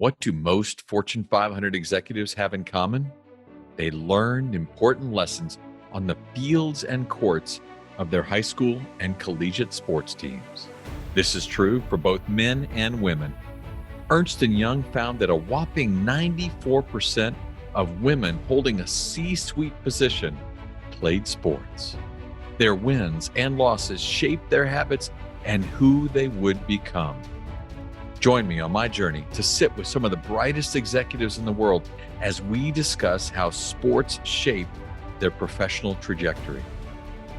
What do most Fortune 500 executives have in common? They learned important lessons on the fields and courts of their high school and collegiate sports teams. This is true for both men and women. Ernst & Young found that a whopping 94% of women holding a C-suite position played sports. Their wins and losses shaped their habits and who they would become. Join me on my journey to sit with some of the brightest executives in the world as we discuss how sports shape their professional trajectory.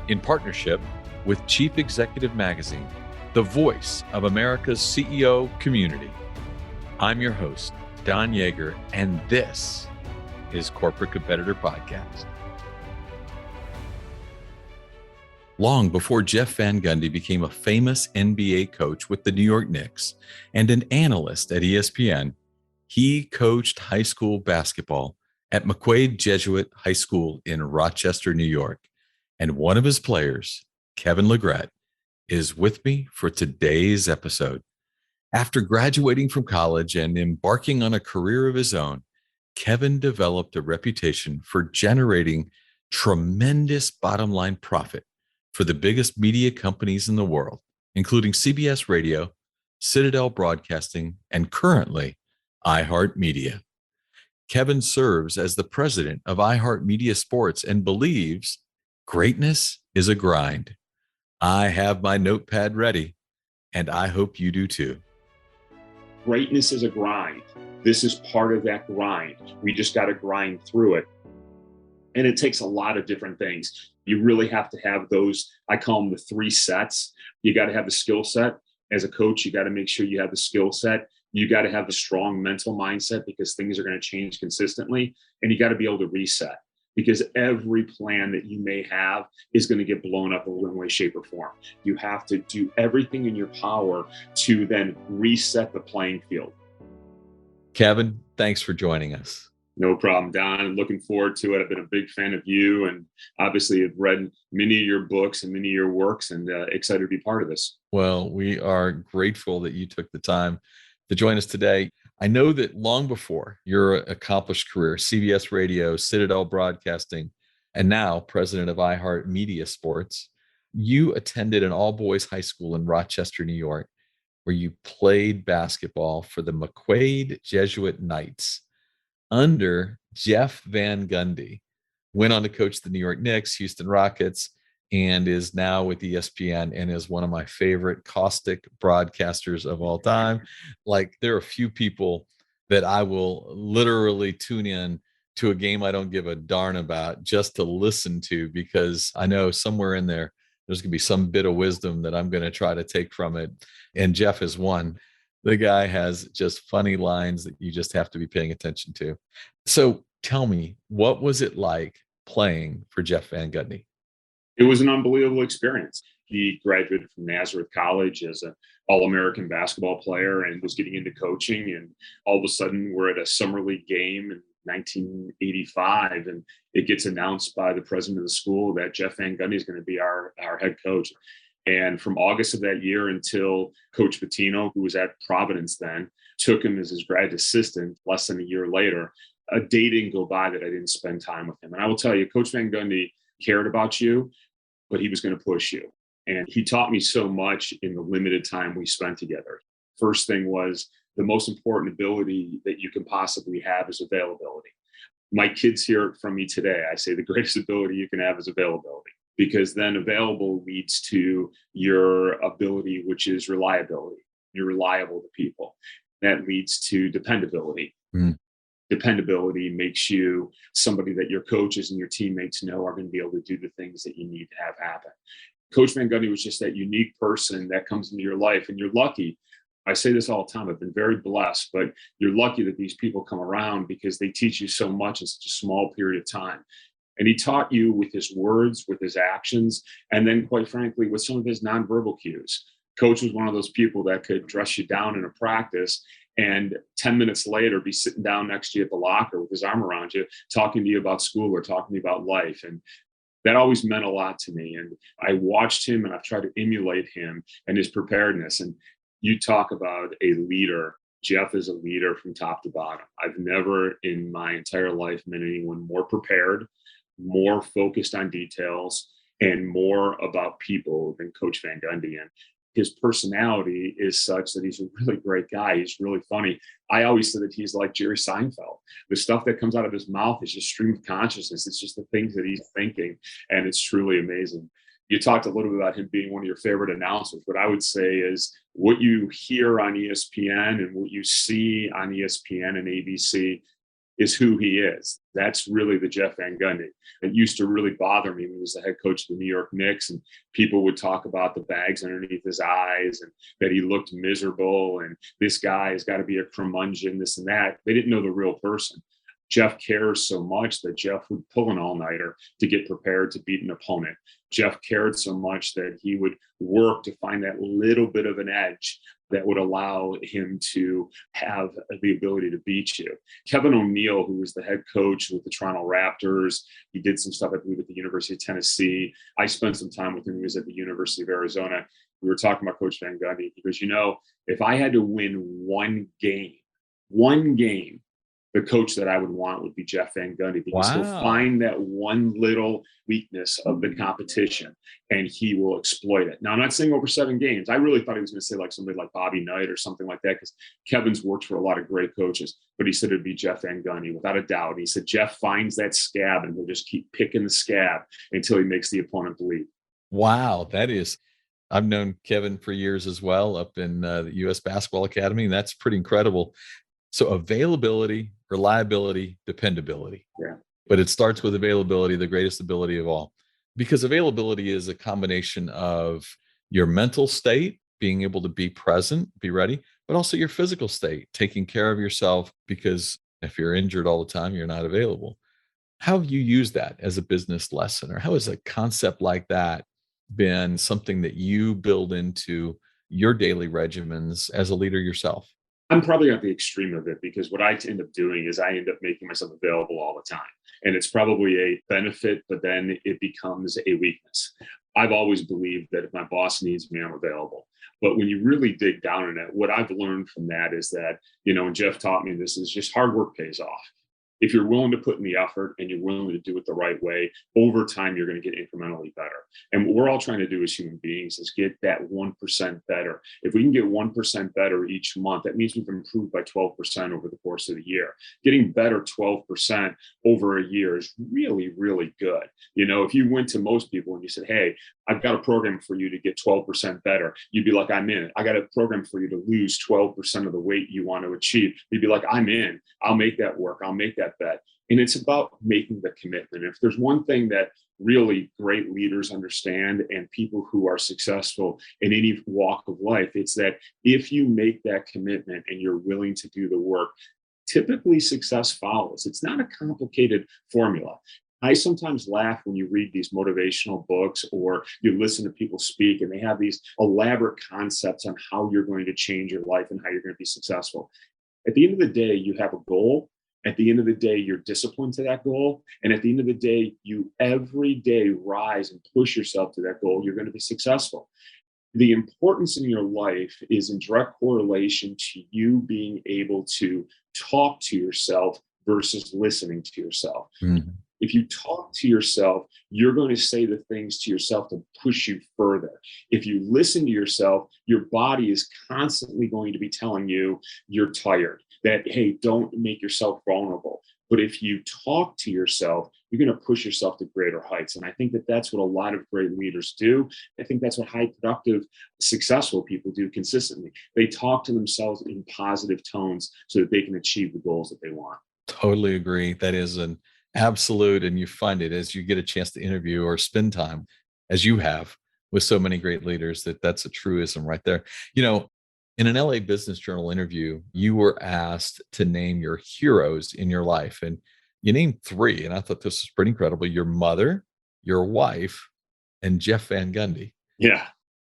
In partnership with Chief Executive Magazine, the voice of America's CEO community. I'm your host, Don Yeager, and this is Corporate Competitor Podcast. Long before Jeff Van Gundy became a famous NBA coach with the New York Knicks and an analyst at ESPN, he coached high school basketball at McQuaid Jesuit High School in Rochester, New York. And one of his players, Kevin LeGrett, is with me for today's episode. After graduating from college and embarking on a career of his own, Kevin developed a reputation for generating tremendous bottom-line profit for the biggest media companies in the world, including CBS Radio, Citadel Broadcasting, and currently iHeartMedia. Kevin serves as the president of iHeartMedia Sports and believes greatness is a grind. I have my notepad ready, and I hope you do too. Greatness is a grind. This is part of that grind. We just got to grind through it. And it takes a lot of different things. You really have to have those, I call them the three sets. You got to have the skill set. As a coach, you got to make sure you have the skill set. You got to have the strong mental mindset because things are going to change consistently. And you got to be able to reset because every plan that you may have is going to get blown up in one way, shape, or form. You have to do everything in your power to then reset the playing field. Kevin, thanks for joining us. No problem, Don. Looking forward to it. I've been a big fan of you and obviously have read many of your books and many of your works and excited to be part of this. Well, we are grateful that you took the time to join us today. I know that long before your accomplished career, CBS Radio, Citadel Broadcasting, and now president of iHeartMedia Sports, you attended an all-boys high school in Rochester, New York, where you played basketball for the McQuaid Jesuit Knights under Jeff Van Gundy, went on to coach the New York Knicks, Houston Rockets, and is now with ESPN and is one of my favorite caustic broadcasters of all time. Like, there are a few people that I will literally tune in to a game I don't give a darn about just to listen to, because I know somewhere in there, there's going to be some bit of wisdom that I'm going to try to take from it. And Jeff is one. The guy has just funny lines that you just have to be paying attention to. So tell me, what was it like playing for Jeff Van Gundy? It was an unbelievable experience. He graduated from Nazareth College as an All-American basketball player and was getting into coaching. And all of a sudden, we're at a summer league game in 1985, and it gets announced by the president of the school that Jeff Van Gundy is going to be our head coach. And from August of that year until Coach Pitino, who was at Providence then, took him as his grad assistant less than a year later, a day didn't go by that I didn't spend time with him. And I will tell you, Coach Van Gundy cared about you, but he was going to push you. And he taught me so much in the limited time we spent together. First thing was the most important ability that you can possibly have is availability. My kids hear it from me today. I say the greatest ability you can have is availability, because then available leads to your ability, which is reliability. You're reliable to people. That leads to dependability. Dependability makes you somebody that your coaches and your teammates know are going to be able to do the things that you need to have happen. Coach Van Gundy was just that unique person that comes into your life, and you're lucky. I say this all the time. I've been very blessed, but you're lucky that these people come around because they teach you so much in such a small period of time. And he taught you with his words, with his actions, and then, quite frankly, with some of his nonverbal cues. Coach was one of those people that could dress you down in a practice and 10 minutes later be sitting down next to you at the locker with his arm around you, talking to you about school or talking to you about life. And that always meant a lot to me. And I watched him and I've tried to emulate him and his preparedness. And you talk about a leader Jeff is a leader from top to bottom. I've never in my entire life met anyone more prepared, more focused on details, and more about people than Coach Van Gundy. And his personality is such that he's a really great guy. He's really funny. I always said that he's like Jerry Seinfeld. The stuff that comes out of his mouth is just stream of consciousness. It's just the things that he's thinking, and it's truly amazing. You talked a little bit about him being one of your favorite announcers. What I would say is what you hear on ESPN and what you see on ESPN and ABC is who he is. That's really the Jeff Van Gundy. It used to really bother me when he was the head coach of the New York Knicks, and people would talk about the bags underneath his eyes and that he looked miserable and this guy has got to be a curmudgeon, this and that. They didn't know the real person. Jeff cares so much that Jeff would pull an all-nighter to get prepared to beat an opponent. Jeff cared so much that he would work to find that little bit of an edge that would allow him to have the ability to beat you. Kevin O'Neill, who was the head coach with the Toronto Raptors, he did some stuff, I believe, at the University of Tennessee. I spent some time with him. He was at the University of Arizona. We were talking about Coach Van Gundy. He goes, if I had to win one game, the coach that I would want would be Jeff Van Gundy, because he'll find that one little weakness of the competition and he will exploit it. Now, I'm not saying over 7 games. I really thought he was going to say like somebody like Bobby Knight or something like that, because Kevin's worked for a lot of great coaches, but he said it'd be Jeff Van Gundy without a doubt. He said Jeff finds that scab and he'll just keep picking the scab until he makes the opponent bleed. Wow, I've known Kevin for years as well up in the U.S. Basketball Academy, and that's pretty incredible. So availability, reliability, dependability. Yeah. But it starts with availability, the greatest ability of all, because availability is a combination of your mental state, being able to be present, be ready, but also your physical state, taking care of yourself, because if you're injured all the time, you're not available. How have you used that as a business lesson, or how has a concept like that been something that you build into your daily regimens as a leader yourself? I'm probably at the extreme of it, because what I end up doing is I end up making myself available all the time. And it's probably a benefit, but then it becomes a weakness. I've always believed that if my boss needs me, I'm available. But when you really dig down in it, what I've learned from that is that, and Jeff taught me this, is just hard work pays off. If you're willing to put in the effort and you're willing to do it the right way, over time, you're going to get incrementally better. And what we're all trying to do as human beings is get that 1% better. If we can get 1% better each month, that means we've improved by 12% over the course of the year. Getting better 12% over a year is really, really good. If you went to most people and you said, hey, I've got a program for you to get 12% better, you'd be like, I'm in. I got a program for you to lose 12% of the weight you want to achieve. You'd be like, I'm in. I'll make that work. I'll make that bet. And it's about making the commitment. If there's one thing that really great leaders understand, and people who are successful in any walk of life, it's that if you make that commitment and you're willing to do the work, typically success follows. It's not a complicated formula. I sometimes laugh when you read these motivational books or you listen to people speak and they have these elaborate concepts on how you're going to change your life and how you're going to be successful. At the end of the day, you have a goal. At the end of the day, you're disciplined to that goal. And at the end of the day, you every day rise and push yourself to that goal. You're going to be successful. The importance in your life is in direct correlation to you being able to talk to yourself versus listening to yourself. Mm-hmm. If you talk to yourself, you're going to say the things to yourself to push you further. If you listen to yourself, your body is constantly going to be telling you you're tired, that, hey, don't make yourself vulnerable. But if you talk to yourself, you're going to push yourself to greater heights. And I think that that's what a lot of great leaders do. I think that's what high productive, successful people do consistently. They talk to themselves in positive tones so that they can achieve the goals that they want. Totally agree. That is an absolute, and you find it as you get a chance to interview or spend time, as you have with so many great leaders, that's a truism right there. In an LA Business Journal interview, you were asked to name your heroes in your life, and you named 3, and I thought this was pretty incredible: your mother, your wife, and Jeff Van Gundy. Yeah.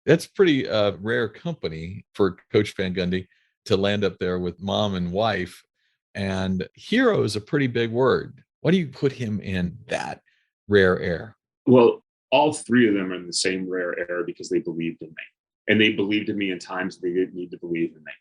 That's pretty rare company for Coach Van Gundy to land up there with mom and wife. And hero is a pretty big word. Why do you put him in that rare air? Well, all 3 of them are in the same rare air because they believed in me. And they believed in me in times they didn't need to believe in me.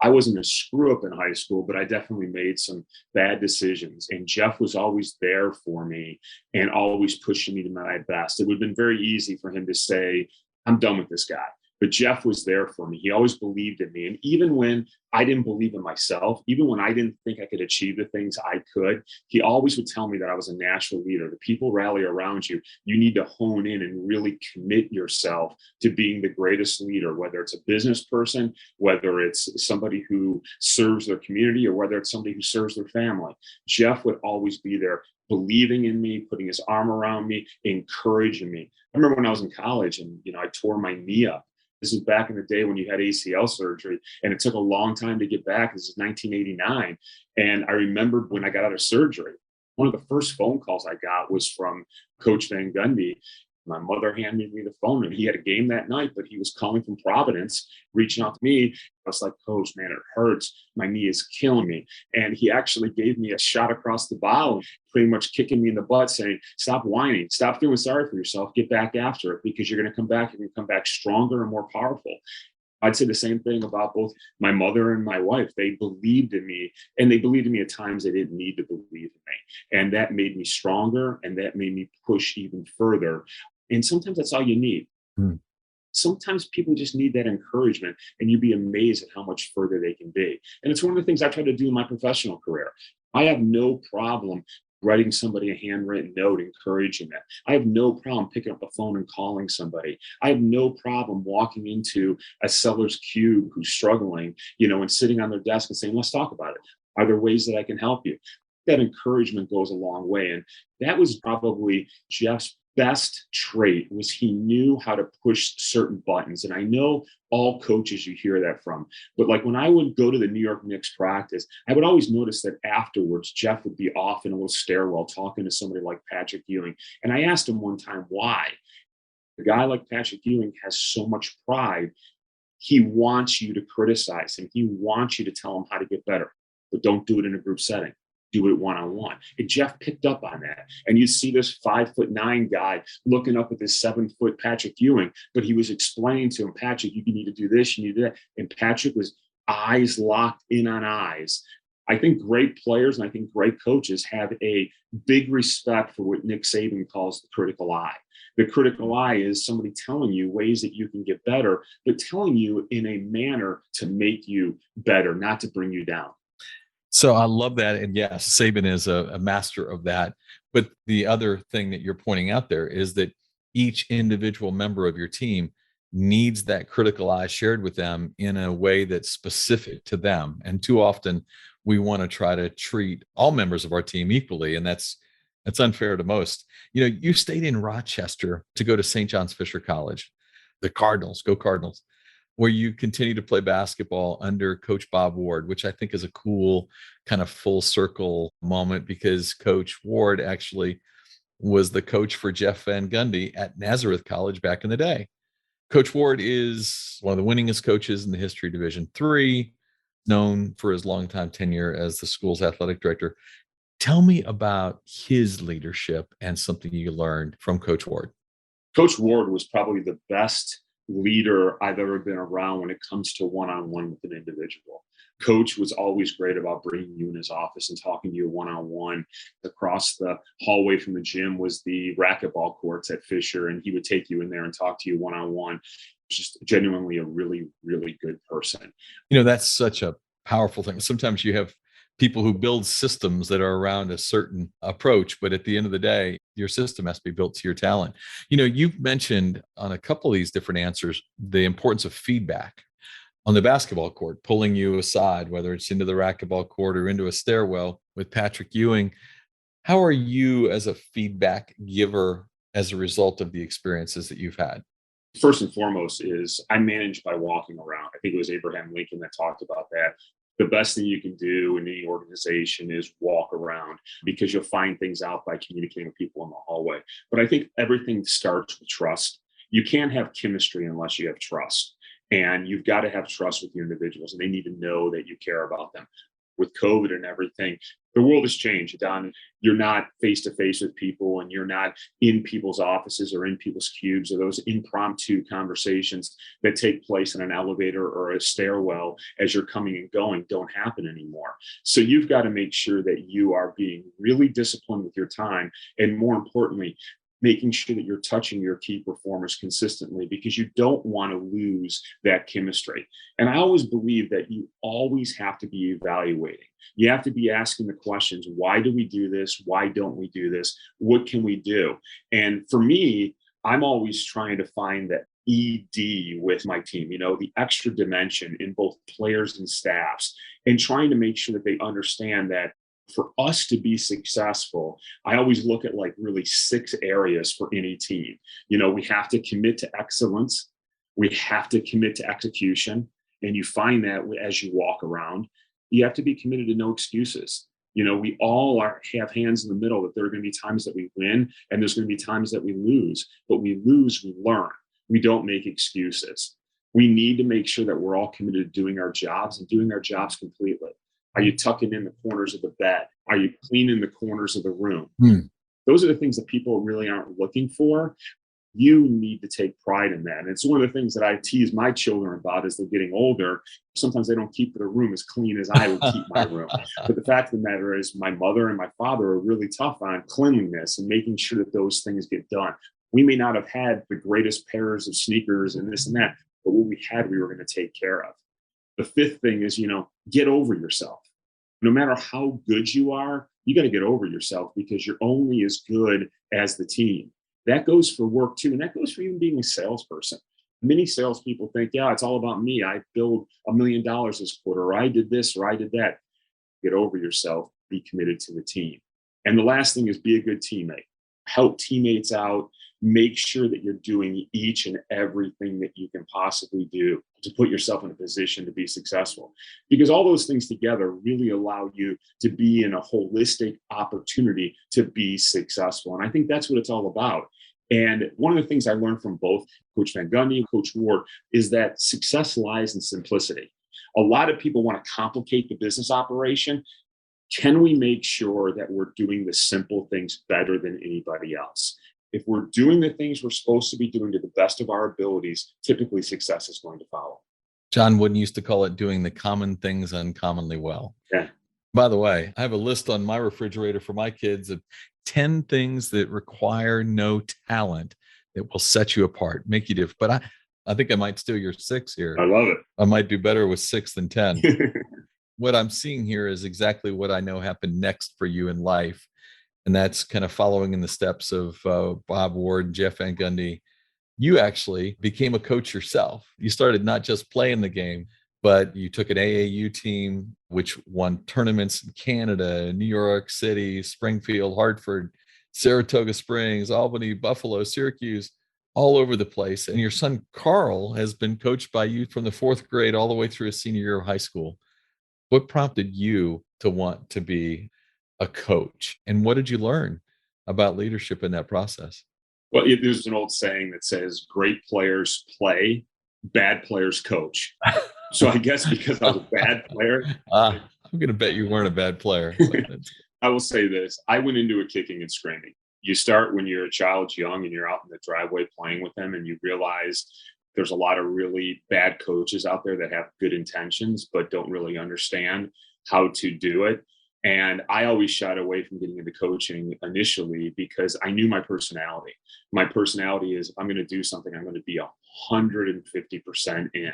I wasn't a screw up in high school, but I definitely made some bad decisions. And Jeff was always there for me and always pushing me to my best. It would have been very easy for him to say, I'm done with this guy. But Jeff was there for me. He always believed in me. And even when I didn't believe in myself, even when I didn't think I could achieve the things I could, he always would tell me that I was a natural leader. The people rally around you. You need to hone in and really commit yourself to being the greatest leader, whether it's a business person, whether it's somebody who serves their community, or whether it's somebody who serves their family. Jeff would always be there, believing in me, putting his arm around me, encouraging me. I remember when I was in college and, I tore my knee up. This is back in the day when you had ACL surgery, and it took a long time to get back. This is 1989. And I remember when I got out of surgery, one of the first phone calls I got was from Coach Van Gundy. My mother handed me the phone, and he had a game that night, but he was calling from Providence, reaching out to me. I was like, Coach, man, it hurts. My knee is killing me. And he actually gave me a shot across the bow, pretty much kicking me in the butt, saying, stop whining, stop feeling sorry for yourself, get back after it, because you're going to come back, you're going to come back stronger and more powerful. I'd say the same thing about both my mother and my wife. They believed in me, and they believed in me at times they didn't need to believe in me. And that made me stronger, and that made me push even further. And sometimes that's all you need. Sometimes people just need that encouragement, and you'd be amazed at how much further they can be. And it's one of the things I try to do in my professional career. I have no problem writing somebody a handwritten note, encouraging them. I have no problem picking up the phone and calling somebody. I have no problem walking into a seller's cube who's struggling, and sitting on their desk and saying, let's talk about it. Are there ways that I can help you? That encouragement goes a long way. And that was probably Jeff's best trait, was he knew how to push certain buttons. And I know all coaches you hear that from, but like when I would go to the New York Knicks practice, I would always notice that afterwards Jeff would be off in a little stairwell talking to somebody like Patrick Ewing. And I asked him one time why. A guy like Patrick Ewing has so much pride. He wants you to criticize him. He wants you to tell him how to get better, but don't do it in a group setting. Do it one-on-one. And Jeff picked up on that. And you see this 5'9" guy looking up at this 7-foot Patrick Ewing, but he was explaining to him, Patrick, you need to do this, you need to do that. And Patrick was eyes locked in on eyes. I think great players and I think great coaches have a big respect for what Nick Saban calls the critical eye. The critical eye is somebody telling you ways that you can get better, but telling you in a manner to make you better, not to bring you down. So I love that. And yes, Saban is a master of that. But the other thing that you're pointing out there is that each individual member of your team needs that critical eye shared with them in a way that's specific to them. And too often we want to try to treat all members of our team equally. And that's unfair to most. You stayed in Rochester to go to St. John's Fisher College, the Cardinals, go Cardinals, where you continue to play basketball under Coach Bob Ward, which I think is a cool kind of full circle moment, because Coach Ward actually was the coach for Jeff Van Gundy at Nazareth College back in the day. Coach Ward is one of the winningest coaches in the history of Division III, known for his longtime tenure as the school's athletic director. Tell me about his leadership and something you learned from Coach Ward. Coach Ward was probably the best leader I've ever been around when it comes to one-on-one with an individual. Coach was always great about bringing you in his office and talking to you one-on-one. Across the hallway from the gym was the racquetball courts at Fisher, and he would take you in there and talk to you one-on-one. Just genuinely a really, really good person. That's such a powerful thing. Sometimes you have people who build systems that are around a certain approach, but at the end of the day, your system has to be built to your talent. You've mentioned on a couple of these different answers the importance of feedback on the basketball court, pulling you aside, whether it's into the racquetball court or into a stairwell with Patrick Ewing. How are you as a feedback giver as a result of the experiences that you've had? First and foremost is I manage by walking around. I think it was Abraham Lincoln that talked about that. The best thing you can do in any organization is walk around, because you'll find things out by communicating with people in the hallway. But I think everything starts with trust. You can't have chemistry unless you have trust. And you've got to have trust with your individuals, and they need to know that you care about them. With COVID and everything, The world has changed, Don. You're not face to face with people, and you're not in people's offices or in people's cubes, or those impromptu conversations that take place in an elevator or a stairwell as you're coming and going don't happen anymore. So you've got to make sure that you are being really disciplined with your time, and more importantly, making sure that you're touching your key performers consistently, because you don't want to lose that chemistry. And I always believe that you always have to be evaluating. You have to be asking the questions, why do we do this? Why don't we do this? What can we do? And for me, I'm always trying to find that ED with my team, the extra dimension in both players and staffs, and trying to make sure that they understand that for us to be successful, I always look at really 6 areas for any team. We have to commit to excellence. We have to commit to execution. And you find that as you walk around, you have to be committed to no excuses. We all have hands in the middle, that there are going to be times that we win and there's going to be times that we lose, but we lose, we learn. We don't make excuses. We need to make sure that we're all committed to doing our jobs and doing our jobs completely. Are you tucking in the corners of the bed? Are you cleaning the corners of the room? Those are the things that people really aren't looking for. You need to take pride in that. And it's one of the things that I tease my children about as they're getting older. Sometimes they don't keep their room as clean as I would keep my room. But the fact of the matter is, my mother and my father are really tough on cleanliness and making sure that those things get done. We may not have had the greatest pairs of sneakers and this and that, but what we had, we were going to take care of. The 5th thing is, get over yourself. No matter how good you are, you got to get over yourself, because you're only as good as the team. That goes for work too. And that goes for even being a salesperson. Many salespeople think, yeah, it's all about me. I billed $1 million this quarter, or I did this, or I did that. Get over yourself. Be committed to the team. And the last thing is, be a good teammate. Help teammates out. Make sure that you're doing each and everything that you can possibly do to put yourself in a position to be successful. Because all those things together really allow you to be in a holistic opportunity to be successful. And I think that's what it's all about. And one of the things I learned from both Coach Van Gundy and Coach Ward is that success lies in simplicity. A lot of people want to complicate the business operation. Can we make sure that we're doing the simple things better than anybody else? If we're doing the things we're supposed to be doing to the best of our abilities, typically success is going to follow. John Wooden used to call it doing the common things uncommonly well. Yeah. By the way, I have a list on my refrigerator for my kids of 10 things that require no talent that will set you apart, make you different. But I think I might steal your 6 here. I love it. I might do better with 6 than 10. What I'm seeing here is exactly what I know happened next for you in life. And that's kind of following in the steps of Bob Ward and Jeff Van Gundy. You actually became a coach yourself. You started not just playing the game, but you took an AAU team, which won tournaments in Canada, New York City, Springfield, Hartford, Saratoga Springs, Albany, Buffalo, Syracuse, all over the place. And your son, Carl, has been coached by you from the 4th grade all the way through his senior year of high school. What prompted you to want to be a coach, and what did you learn about leadership in that process? Well, there's an old saying that says, great players play, bad players coach. So I guess because I was a bad player. I'm going to bet you weren't a bad player. I will say this. I went into it kicking and screaming. You start when you're a child, young, and you're out in the driveway playing with them, and you realize there's a lot of really bad coaches out there that have good intentions, but don't really understand how to do it. And I always shied away from getting into coaching initially because I knew my personality. My personality is, if I'm going to do something, I'm going to be 150% in.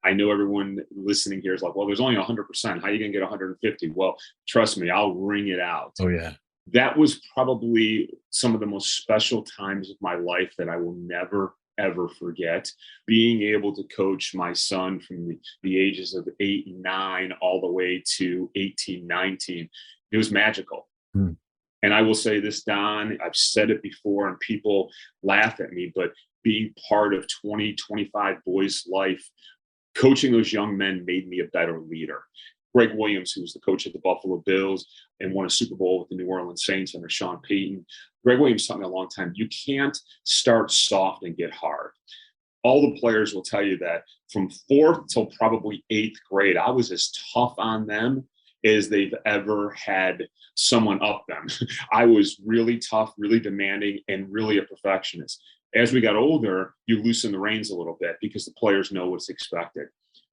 I know everyone listening here is like, well, there's only 100%. How are you going to get 150? Well, trust me, I'll wring it out. Oh, yeah. That was probably some of the most special times of my life that I will never, ever forget. Being able to coach my son from the ages of 8 and 9 all the way to 18, 19, it was magical. And I will say this, Don, I've said it before and people laugh at me, but being part of 20, 25 boys' life, coaching those young men made me a better leader. Greg Williams, who was the coach of the Buffalo Bills and won a Super Bowl with the New Orleans Saints under Sean Payton. Greg Williams taught me a long time, you can't start soft and get hard. All the players will tell you that from 4th till probably 8th grade, I was as tough on them as they've ever had someone up them. I was really tough, really demanding, and really a perfectionist. As we got older, you loosen the reins a little bit because the players know what's expected.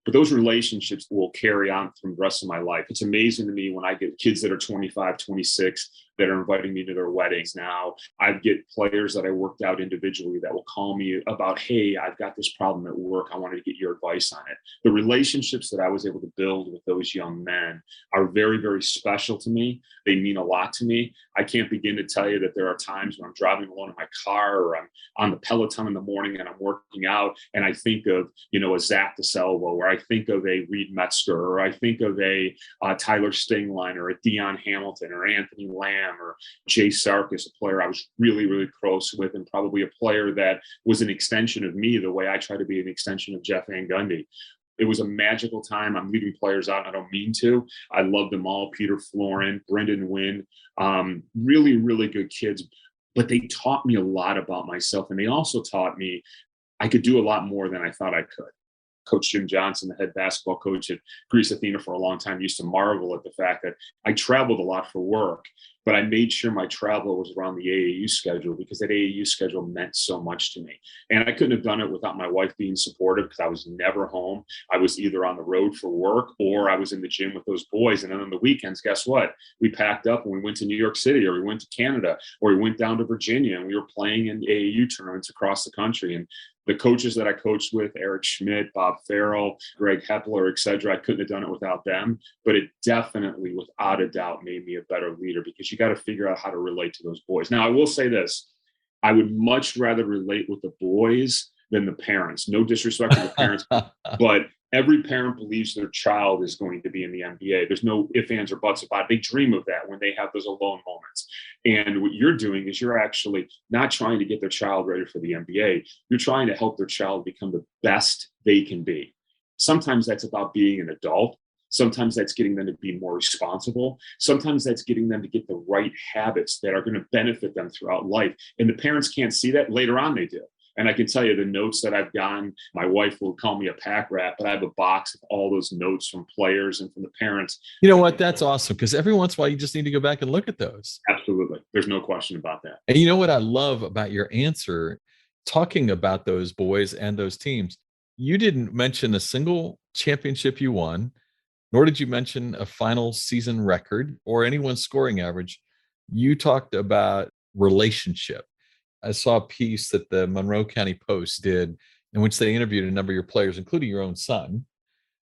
But those relationships will carry on through the rest of my life. It's amazing to me when I get kids that are 25, 26 that are inviting me to their weddings now. I get players that I worked out individually that will call me about, hey, I've got this problem at work. I wanted to get your advice on it. The relationships that I was able to build with those young men are very, very special to me. They mean a lot to me. I can't begin to tell you that there are times when I'm driving alone in my car or I'm on the Peloton in the morning and I'm working out and I think of, a Zach DeSalvo, or I think of a Reed Metzger, or I think of a Tyler Stingline, or a Deion Hamilton, or Anthony Lamb, or Jay Sarkis, a player I was really, really close with, and probably a player that was an extension of me the way I try to be an extension of Jeff Van Gundy. It was a magical time. I'm leaving players out. I don't mean to. I love them all. Peter Florin, Brendan Wynn, really, really good kids. But they taught me a lot about myself. And they also taught me I could do a lot more than I thought I could. Coach Jim Johnson, the head basketball coach at Greece Athena for a long time, used to marvel at the fact that I traveled a lot for work, but I made sure my travel was around the AAU schedule because that AAU schedule meant so much to me. And I couldn't have done it without my wife being supportive because I was never home. I was either on the road for work or I was in the gym with those boys. And then on the weekends, guess what? We packed up and we went to New York City, or we went to Canada, or we went down to Virginia, and we were playing in AAU tournaments across the country. And the coaches that I coached with, Eric Schmidt, Bob Farrell, Greg Hepler, et cetera, I couldn't have done it without them. But it definitely, without a doubt, made me a better leader because you got to figure out how to relate to those boys. Now, I will say this. I would much rather relate with the boys than the parents. No disrespect to the parents, but every parent believes their child is going to be in the NBA. There's no ifs, ands, or buts about it. They dream of that when they have those alone moments. And what you're doing is you're actually not trying to get their child ready for the NBA. You're trying to help their child become the best they can be. Sometimes that's about being an adult. Sometimes that's getting them to be more responsible. Sometimes that's getting them to get the right habits that are going to benefit them throughout life. And the parents can't see that. Later on, they do. And I can tell you the notes that I've gotten, my wife will call me a pack rat, but I have a box of all those notes from players and from the parents. You know what? That's awesome, because every once in a while you just need to go back and look at those. Absolutely. There's no question about that. And you know what I love about your answer, talking about those boys and those teams, you didn't mention a single championship you won, nor did you mention a final season record or anyone's scoring average. You talked about relationship. I saw a piece that the Monroe County Post did in which they interviewed a number of your players, including your own son,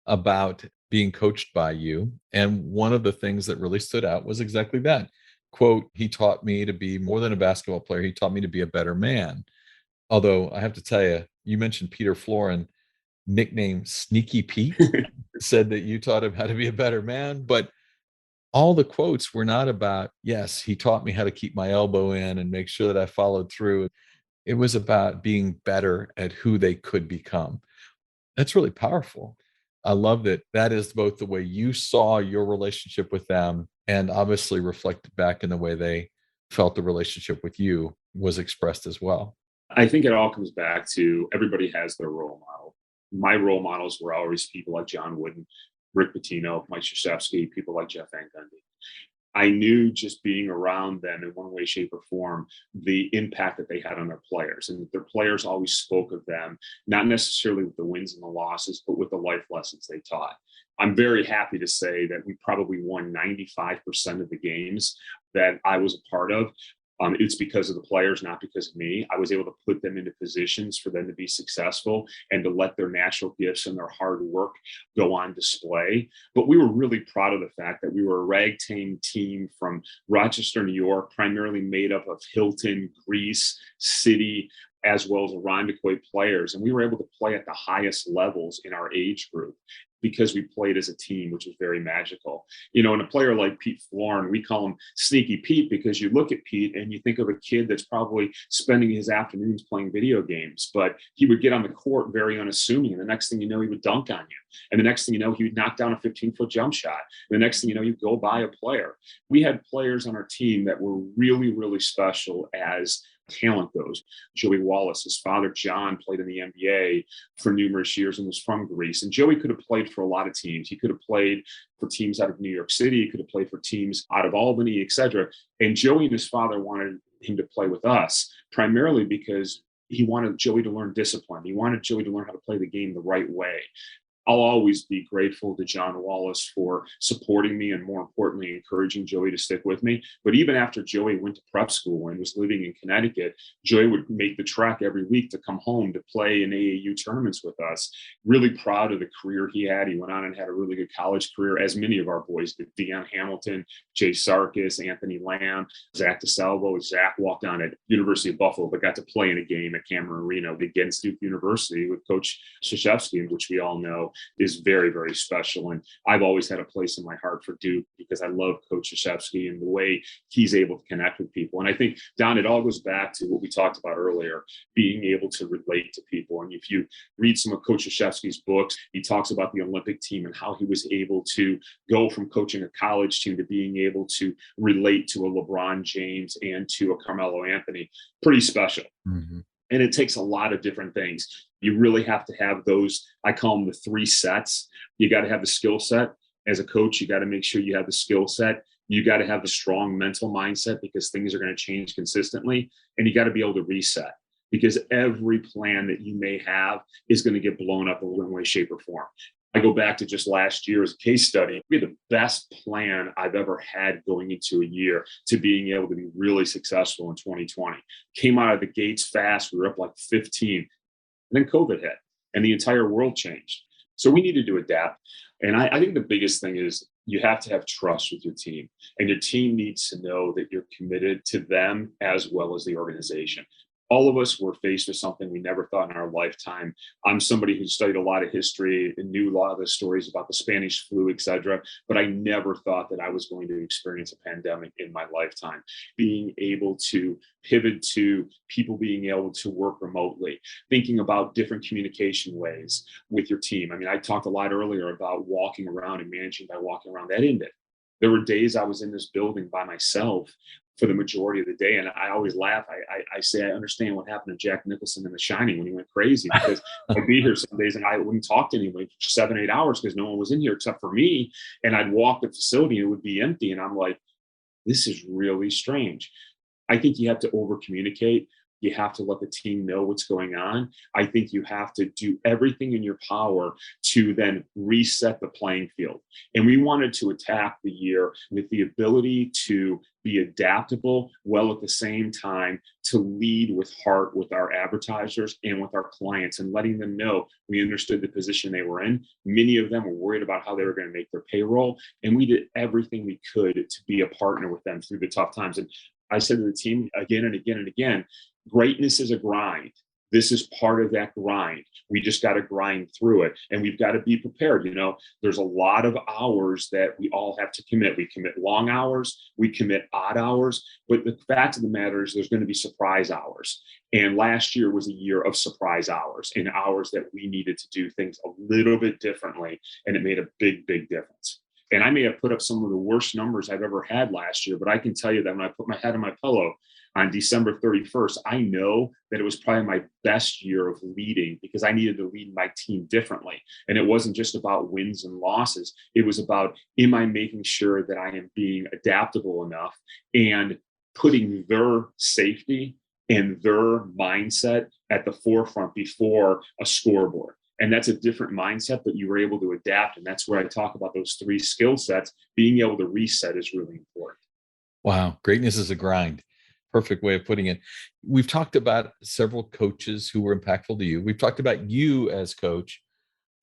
about being coached by you. And one of the things that really stood out was exactly that. Quote, he taught me to be more than a basketball player. He taught me to be a better man. Although I have to tell you, you mentioned Peter Florin, nicknamed Sneaky Pete, said that you taught him how to be a better man. But all the quotes were not about, yes, he taught me how to keep my elbow in and make sure that I followed through. It was about being better at who they could become. That's really powerful. I love that that is both the way you saw your relationship with them and obviously reflected back in the way they felt the relationship with you was expressed as well. I think it all comes back to everybody has their role model. My role models were always people like John Wooden, Rick Pitino, Mike Krzyzewski, people like Jeff Van Gundy. I knew just being around them in one way, shape, or form, the impact that they had on their players. And their players always spoke of them, not necessarily with the wins and the losses, but with the life lessons they taught. I'm very happy to say that we probably won 95% of the games that I was a part of. It's because of the players, not because of me. I was able to put them into positions for them to be successful and to let their natural gifts and their hard work go on display. But we were really proud of the fact that we were a ragtag team from Rochester, New York, primarily made up of Hilton, Greece, City, as well as Irondequoit players. And we were able to play at the highest levels in our age group because we played as a team, which was very magical. And a player like Pete Florin, we call him Sneaky Pete because you look at Pete and you think of a kid that's probably spending his afternoons playing video games, but he would get on the court very unassuming. And the next thing you know, he would dunk on you. And the next thing you know, he would knock down a 15-foot jump shot. And the next thing you know, you'd go by a player. We had players on our team that were really, really special as talent goes. Joey Wallace, his father, John, played in the NBA for numerous years and was from Greece. And Joey could have played for a lot of teams. He could have played for teams out of New York City. He could have played for teams out of Albany, etc. And Joey and his father wanted him to play with us, primarily because he wanted Joey to learn discipline. He wanted Joey to learn how to play the game the right way. I'll always be grateful to John Wallace for supporting me and, more importantly, encouraging Joey to stick with me. But even after Joey went to prep school and was living in Connecticut, Joey would make the trek every week to come home to play in AAU tournaments with us. Really proud of the career he had. He went on and had a really good college career, as many of our boys did. Deion Hamilton, Jay Sarkis, Anthony Lamb, Zach DeSalvo. Zach walked on at University of Buffalo, but got to play in a game at Cameron Arena against Duke University with Coach Krzyzewski, which we all know is very, very special. And I've always had a place in my heart for Duke because I love Coach Krzyzewski and the way he's able to connect with people. And I think, Don, it all goes back to what we talked about earlier, being able to relate to people. And if you read some of Coach Krzyzewski's books, he talks about the Olympic team and how he was able to go from coaching a college team to being able to relate to a LeBron James and to a Carmelo Anthony. Pretty special. Mm-hmm. And it takes a lot of different things. You really have to have those, I call them the 3 sets. You got to have the skill set. As a coach, you got to make sure you have the skill set. You got to have the strong mental mindset because things are going to change consistently. And you got to be able to reset because every plan that you may have is going to get blown up in one way, shape, or form. I go back to just last year as a case study. We had the best plan I've ever had going into a year to being able to be really successful in 2020. Came out of the gates fast. We were up like 15. And then COVID hit and the entire world changed. So we needed to adapt. And I think the biggest thing is you have to have trust with your team. And your team needs to know that you're committed to them as well as the organization. All of us were faced with something we never thought in our lifetime. I'm somebody who studied a lot of history and knew a lot of the stories about the Spanish flu, et cetera, but I never thought that I was going to experience a pandemic in my lifetime. Being able to pivot to people being able to work remotely, thinking about different communication ways with your team. I mean, I talked a lot earlier about walking around and managing by walking around. That ended. There were days I was in this building by myself for the majority of the day. And I always laugh. I say, I understand what happened to Jack Nicholson in The Shining when he went crazy, because I'd be here some days and I wouldn't talk to anybody for 7-8 hours because no one was in here except for me. And I'd walk the facility and it would be empty. And I'm like, this is really strange. I think you have to over communicate. You have to let the team know what's going on. I think you have to do everything in your power to then reset the playing field. And we wanted to attack the year with the ability to be adaptable, while at the same time to lead with heart with our advertisers and with our clients and letting them know we understood the position they were in. Many of them were worried about how they were going to make their payroll. And we did everything we could to be a partner with them through the tough times. And I said to the team again and again and again, greatness is a grind. This is part of that grind. We just got to grind through it. And we've got to be prepared. You know, there's a lot of hours that we all have to commit. We commit long hours, we commit odd hours. But the fact of the matter is there's going to be surprise hours. And last year was a year of surprise hours and hours that we needed to do things a little bit differently. And it made a big, big difference. And I may have put up some of the worst numbers I've ever had last year, but I can tell you that when I put my head on my pillow on December 31st, I know that it was probably my best year of leading because I needed to lead my team differently. And it wasn't just about wins and losses. It was about, am I making sure that I am being adaptable enough and putting their safety and their mindset at the forefront before a scoreboard. And that's a different mindset, but you were able to adapt. And that's where I talk about those 3 skill sets. Being able to reset is really important. Wow. Greatness is a grind. Perfect way of putting it. We've talked about several coaches who were impactful to you. We've talked about you as coach,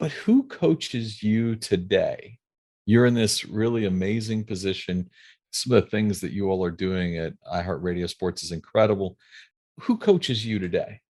but who coaches you today? You're in this really amazing position. Some of the things that you all are doing at iHeartRadio Sports is incredible. Who coaches you today?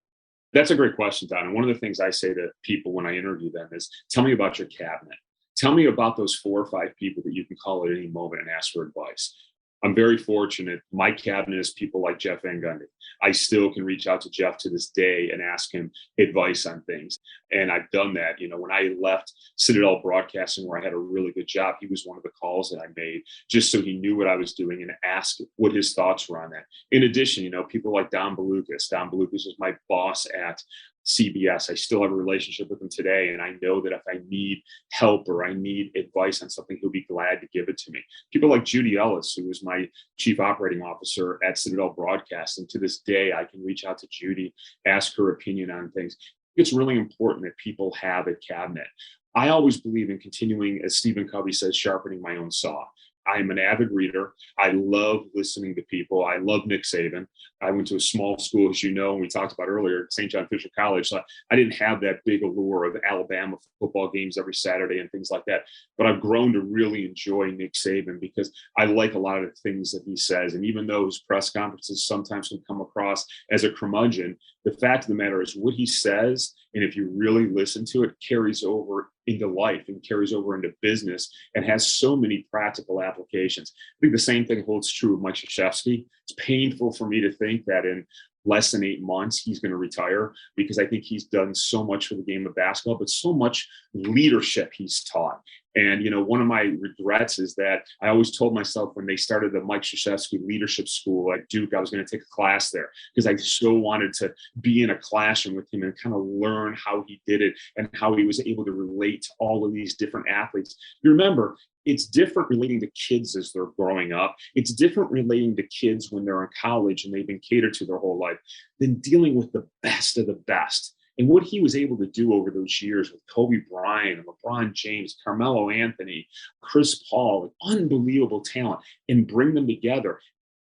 That's a great question, Don. And one of the things I say to people when I interview them is, tell me about your cabinet. Tell me about those 4 or 5 people that you can call at any moment and ask for advice. I'm very fortunate. My cabinet is people like Jeff Van Gundy. I still can reach out to Jeff to this day and ask him advice on things. And I've done that. When I left Citadel Broadcasting, where I had a really good job, he was one of the calls that I made just so he knew what I was doing and asked what his thoughts were on that. In addition, people like Don Balukas. Don Balukas is my boss at CBS. I still have a relationship with him today. And I know that if I need help or I need advice on something, he'll be glad to give it to me. People like Judy Ellis, who was my chief operating officer at Citadel Broadcasting. To this day, I can reach out to Judy, ask her opinion on things. It's really important that people have a cabinet. I always believe in continuing, as Stephen Covey says, sharpening my own saw. I'm an avid reader. I love listening to people. I love Nick Saban. I went to a small school, as you know, and we talked about earlier, St. John Fisher College. So I didn't have that big allure of Alabama football games every Saturday and things like that. But I've grown to really enjoy Nick Saban because I like a lot of the things that he says. And even though his press conferences sometimes can come across as a curmudgeon, the fact of the matter is what he says, and if you really listen to it, carries over into life and carries over into business and has so many practical applications. I think the same thing holds true of Mike Krzyzewski. It's painful for me to think that in less than 8 months, he's going to retire because I think he's done so much for the game of basketball, but so much leadership he's taught. And, one of my regrets is that I always told myself when they started the Mike Krzyzewski Leadership School at Duke, I was going to take a class there because I so wanted to be in a classroom with him and kind of learn how he did it and how he was able to relate to all of these different athletes. You remember, it's different relating to kids as they're growing up. It's different relating to kids when they're in college and they've been catered to their whole life than dealing with the best of the best. And what he was able to do over those years with Kobe Bryant, LeBron James, Carmelo Anthony, Chris Paul, unbelievable talent, and bring them together.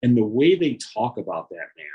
And the way they talk about that, man,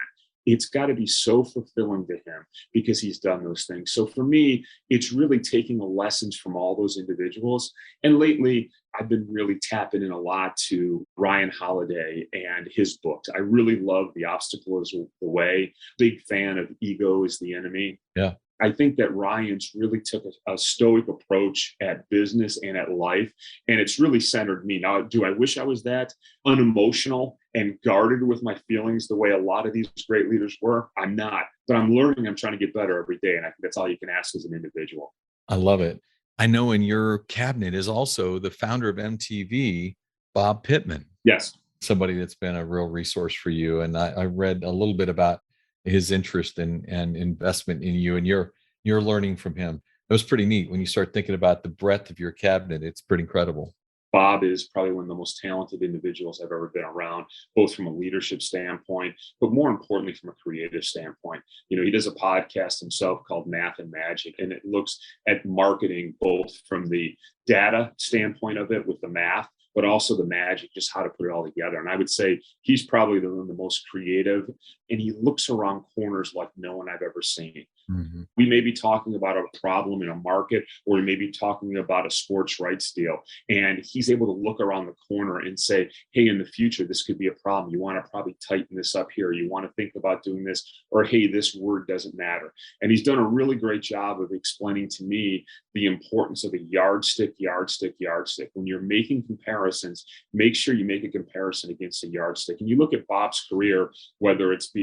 it's got to be so fulfilling to him because he's done those things. So for me, it's really taking the lessons from all those individuals. And lately, I've been really tapping in a lot to Ryan Holiday and his books. I really love The Obstacle is the Way. Big fan of Ego is the Enemy. Yeah. I think that Ryan's really took a stoic approach at business and at life, and it's really centered me. Now, do I wish I was that unemotional and guarded with my feelings the way a lot of these great leaders were? I'm not, but I'm learning. I'm trying to get better every day, and I think that's all you can ask as an individual. I love it. I know in your cabinet is also the founder of MTV, Bob Pittman. Yes. Somebody that's been a real resource for you. And I read a little bit about his interest and investment in you, and you're learning from him. It was pretty neat when you start thinking about the breadth of your cabinet. It's pretty incredible. Bob is probably one of the most talented individuals I've ever been around, both from a leadership standpoint, but more importantly, from a creative standpoint. He does a podcast himself called Math and Magic, and it looks at marketing both from the data standpoint of it with the math, but also the magic, just how to put it all together. And I would say he's probably one of the most creative, and he looks around corners like no one I've ever seen. Mm-hmm. We may be talking about a problem in a market, or we may be talking about a sports rights deal. And he's able to look around the corner and say, hey, in the future, this could be a problem. You want to probably tighten this up here. You want to think about doing this, or hey, this word doesn't matter. And he's done a really great job of explaining to me the importance of a yardstick. When you're making comparisons, make sure you make a comparison against a yardstick. And you look at Bob's career, whether it's being,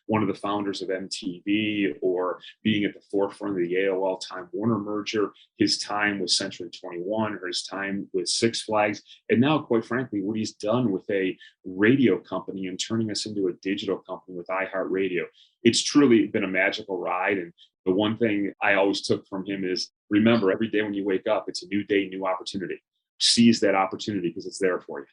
one of the founders of MTV or being at the forefront of the AOL Time Warner merger, his time with Century 21, or his time with Six Flags, and now, quite frankly, what he's done with a radio company and turning us into a digital company with iHeartMedia. It's truly been a magical ride. And the one thing I always took from him is, remember, every day when you wake up, it's a new day, new opportunity. Seize that opportunity because it's there for you.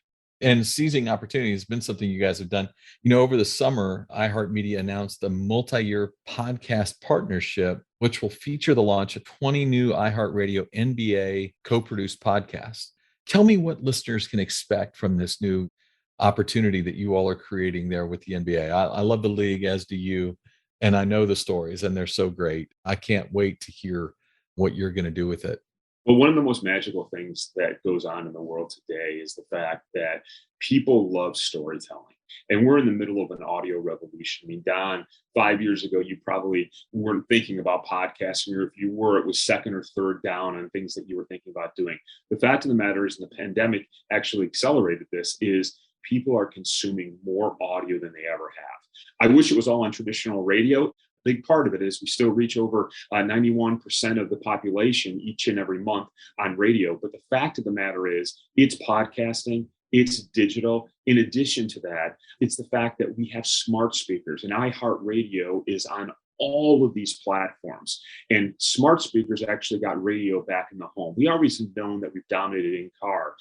And seizing opportunity has been something you guys have done. Over the summer, iHeartMedia announced a multi-year podcast partnership, which will feature the launch of 20 new iHeartRadio NBA co-produced podcasts. Tell me what listeners can expect from this new opportunity that you all are creating there with the NBA. I love the league, as do you, and I know the stories, and they're so great. I can't wait to hear what you're going to do with it. Well, one of the most magical things that goes on in the world today is the fact that people love storytelling. And we're in the middle of an audio revolution. I mean, Don, 5 years ago, you probably weren't thinking about podcasting, or if you were, it was second or third down on things that you were thinking about doing. The fact of the matter is, the pandemic actually accelerated this, is people are consuming more audio than they ever have. I wish it was all on traditional radio. Big part of it is we still reach over 91% of the population each and every month on radio. But the fact of the matter is, it's podcasting, it's digital. In addition to that, it's the fact that we have smart speakers, and iHeartRadio is on all of these platforms. And smart speakers actually got radio back in the home. We always have known that we've dominated in car,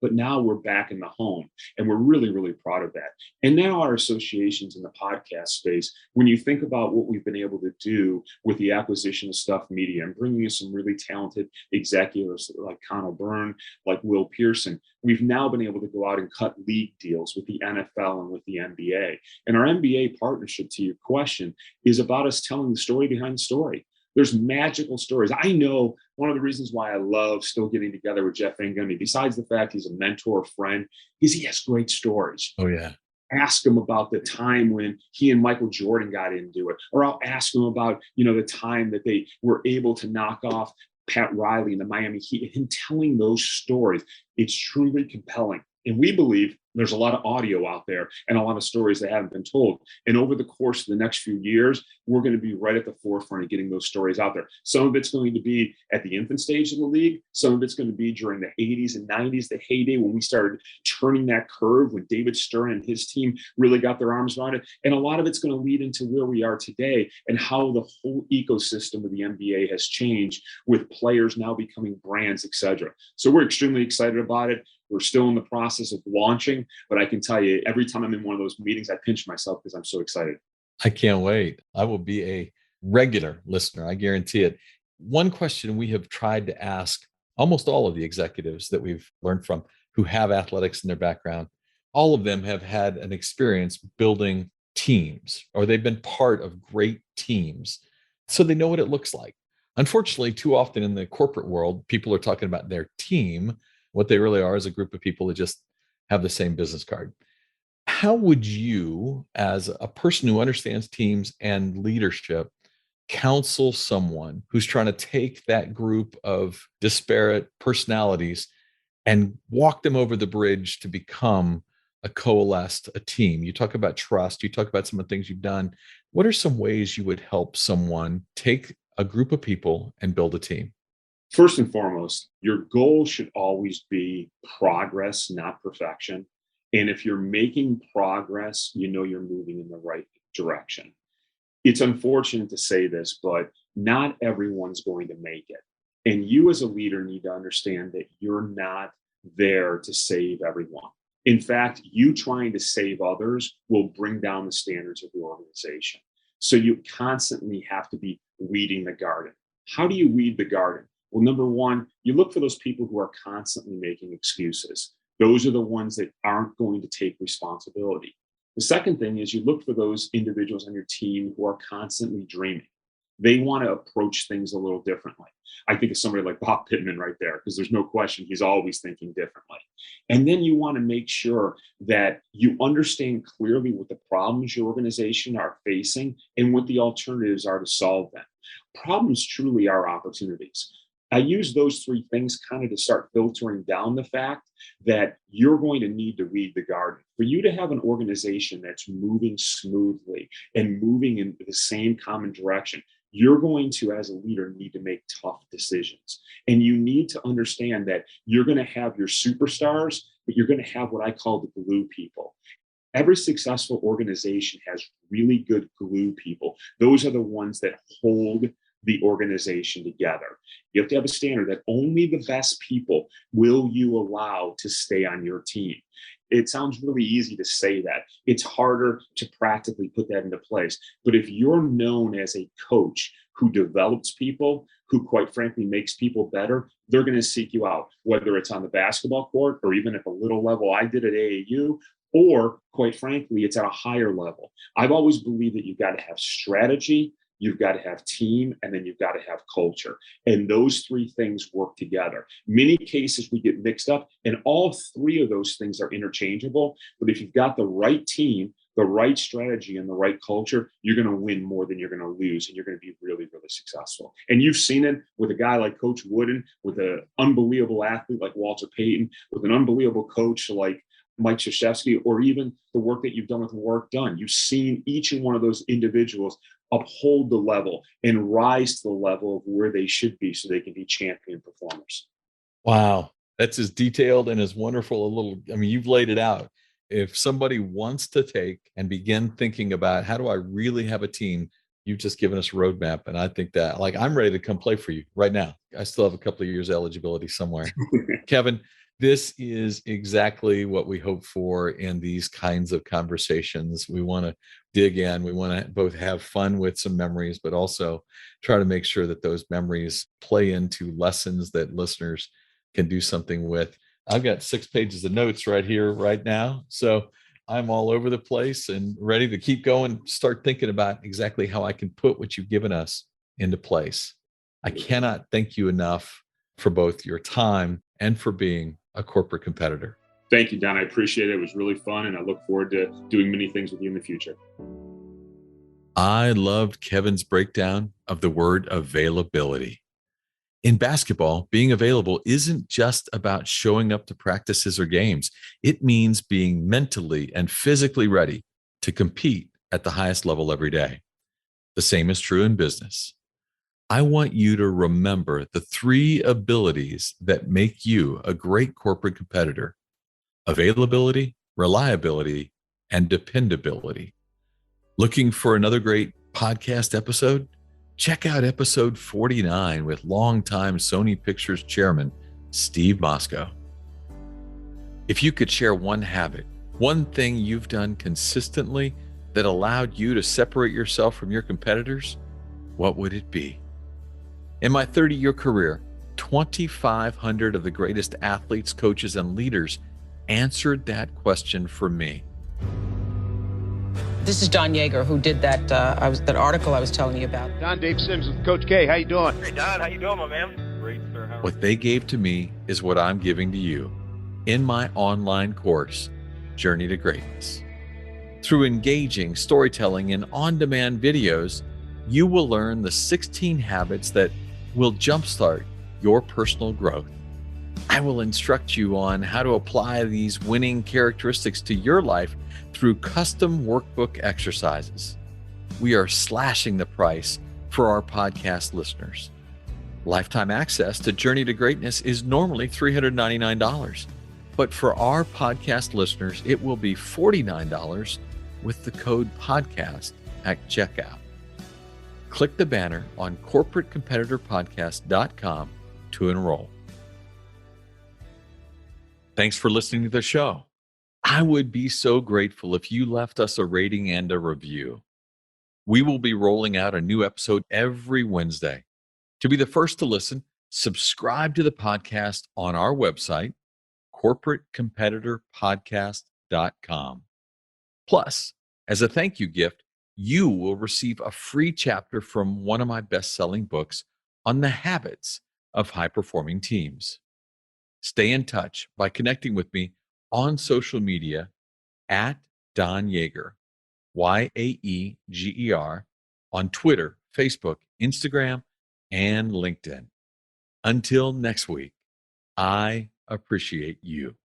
but now we're back in the home, and we're really, really proud of that. And now our associations in the podcast space, when you think about what we've been able to do with the acquisition of Stuff Media and bringing in some really talented executives like Connell Byrne, like Will Pearson, we've now been able to go out and cut league deals with the NFL and with the NBA. And our NBA partnership, to your question, is about us telling the story behind the story. There's magical stories. I know one of the reasons why I love still getting together with Jeff Van Gundy, besides the fact he's a mentor, friend, is he has great stories. Oh, yeah. Ask him about the time when he and Michael Jordan got into it. Or I'll ask him about, the time that they were able to knock off Pat Riley and the Miami Heat. Him telling those stories, it's truly compelling. And we believe there's a lot of audio out there and a lot of stories that haven't been told. And over the course of the next few years, we're going to be right at the forefront of getting those stories out there. Some of it's going to be at the infant stage of the league. Some of it's going to be during the 80s and 90s, the heyday when we started turning that curve, when David Stern and his team really got their arms around it. And a lot of it's going to lead into where we are today and how the whole ecosystem of the NBA has changed with players now becoming brands, et cetera. So we're extremely excited about it. We're still in the process of launching, but I can tell you, every time I'm in one of those meetings, I pinch myself because I'm so excited. I can't wait. I will be a regular listener. I guarantee it. One question we have tried to ask almost all of the executives that we've learned from who have athletics in their background, all of them have had an experience building teams, or they've been part of great teams. So they know what it looks like. Unfortunately, too often in the corporate world, people are talking about their team. What they really are is a group of people that just have the same business card. How would you, as a person who understands teams and leadership, counsel someone who's trying to take that group of disparate personalities and walk them over the bridge to become a team? You talk about trust, you talk about some of the things you've done. What are some ways you would help someone take a group of people and build a team? First and foremost, your goal should always be progress, not perfection. And if you're making progress, you're moving in the right direction. It's unfortunate to say this, but not everyone's going to make it. And you as a leader need to understand that you're not there to save everyone. In fact, you trying to save others will bring down the standards of the organization. So you constantly have to be weeding the garden. How do you weed the garden? Well, number one, you look for those people who are constantly making excuses. Those are the ones that aren't going to take responsibility. The second thing is you look for those individuals on your team who are constantly dreaming. They want to approach things a little differently. I think of somebody like Bob Pittman right there, because there's no question he's always thinking differently. And then you want to make sure that you understand clearly what the problems your organization are facing and what the alternatives are to solve them. Problems truly are opportunities. I use those three things kind of to start filtering down the fact that you're going to need to weed the garden. For you to have an organization that's moving smoothly and moving in the same common direction, you're going to, as a leader, need to make tough decisions. And you need to understand that you're going to have your superstars, but you're going to have what I call the glue people. Every successful organization has really good glue people. Those are the ones that hold the organization together. You have to have a standard that only the best people will you allow to stay on your team. It sounds really easy to say that. It's harder to practically put that into place. But if you're known as a coach who develops people, who quite frankly makes people better, they're going to seek you out, whether it's on the basketball court or even at the little level I did at AAU, or quite frankly, it's at a higher level. I've always believed that you've got to have strategy, you've got to have team, and then you've got to have culture. And those three things work together. Many cases we get mixed up, and all three of those things are interchangeable. But if you've got the right team, the right strategy, and the right culture, you're going to win more than you're going to lose, and you're going to be really, really successful. And you've seen it with a guy like Coach Wooden, with an unbelievable athlete like Walter Payton, with an unbelievable coach like Mike Krzyzewski, or even the work that you've done with Warwick Dunn. You've seen each and one of those individuals uphold the level and rise to the level of where they should be so they can be champion performers. Wow. That's as detailed and as wonderful you've laid it out. If somebody wants to take and begin thinking about how do I really have a team, you've just given us a roadmap. And I think that I'm ready to come play for you right now. I still have a couple of years eligibility somewhere. Kevin, this is exactly what we hope for in these kinds of conversations. We want to dig in. We want to both have fun with some memories, but also try to make sure that those memories play into lessons that listeners can do something with. I've got 6 pages of notes right here, right now. So I'm all over the place and ready to keep going, start thinking about exactly how I can put what you've given us into place. I cannot thank you enough for both your time and for being a corporate competitor. Thank you, Don. I appreciate it. It was really fun, and I look forward to doing many things with you in the future. I loved Kevin's breakdown of the word availability. In basketball, being available isn't just about showing up to practices or games. It means being mentally and physically ready to compete at the highest level every day. The same is true in business. I want you to remember the 3 abilities that make you a great corporate competitor: availability, reliability, and dependability. Looking for another great podcast episode? Check out episode 49 with longtime Sony Pictures chairman, Steve Moscow. If you could share one habit, one thing you've done consistently that allowed you to separate yourself from your competitors, what would it be? In my 30-year career, 2,500 of the greatest athletes, coaches, and leaders answered that question for me. This is Don Yeager, who did that article I was telling you about. Don, Dave Sims with Coach K. How you doing? Hey, Don. How you doing, my man? Great, sir. What they gave to me is what I'm giving to you in my online course, Journey to Greatness. Through engaging storytelling and on-demand videos, you will learn the 16 habits that will jumpstart your personal growth. I will instruct you on how to apply these winning characteristics to your life through custom workbook exercises. We are slashing the price for our podcast listeners. Lifetime access to Journey to Greatness is normally $399, but for our podcast listeners, it will be $49 with the code podcast at checkout. Click the banner on corporatecompetitorpodcast.com to enroll. Thanks for listening to the show. I would be so grateful if you left us a rating and a review. We will be rolling out a new episode every Wednesday. To be the first to listen, subscribe to the podcast on our website, corporatecompetitorpodcast.com. Plus, as a thank you gift, you will receive a free chapter from one of my best-selling books on the habits of high-performing teams. Stay in touch by connecting with me on social media at Don Yeager, Yaeger, on Twitter, Facebook, Instagram, and LinkedIn. Until next week, I appreciate you.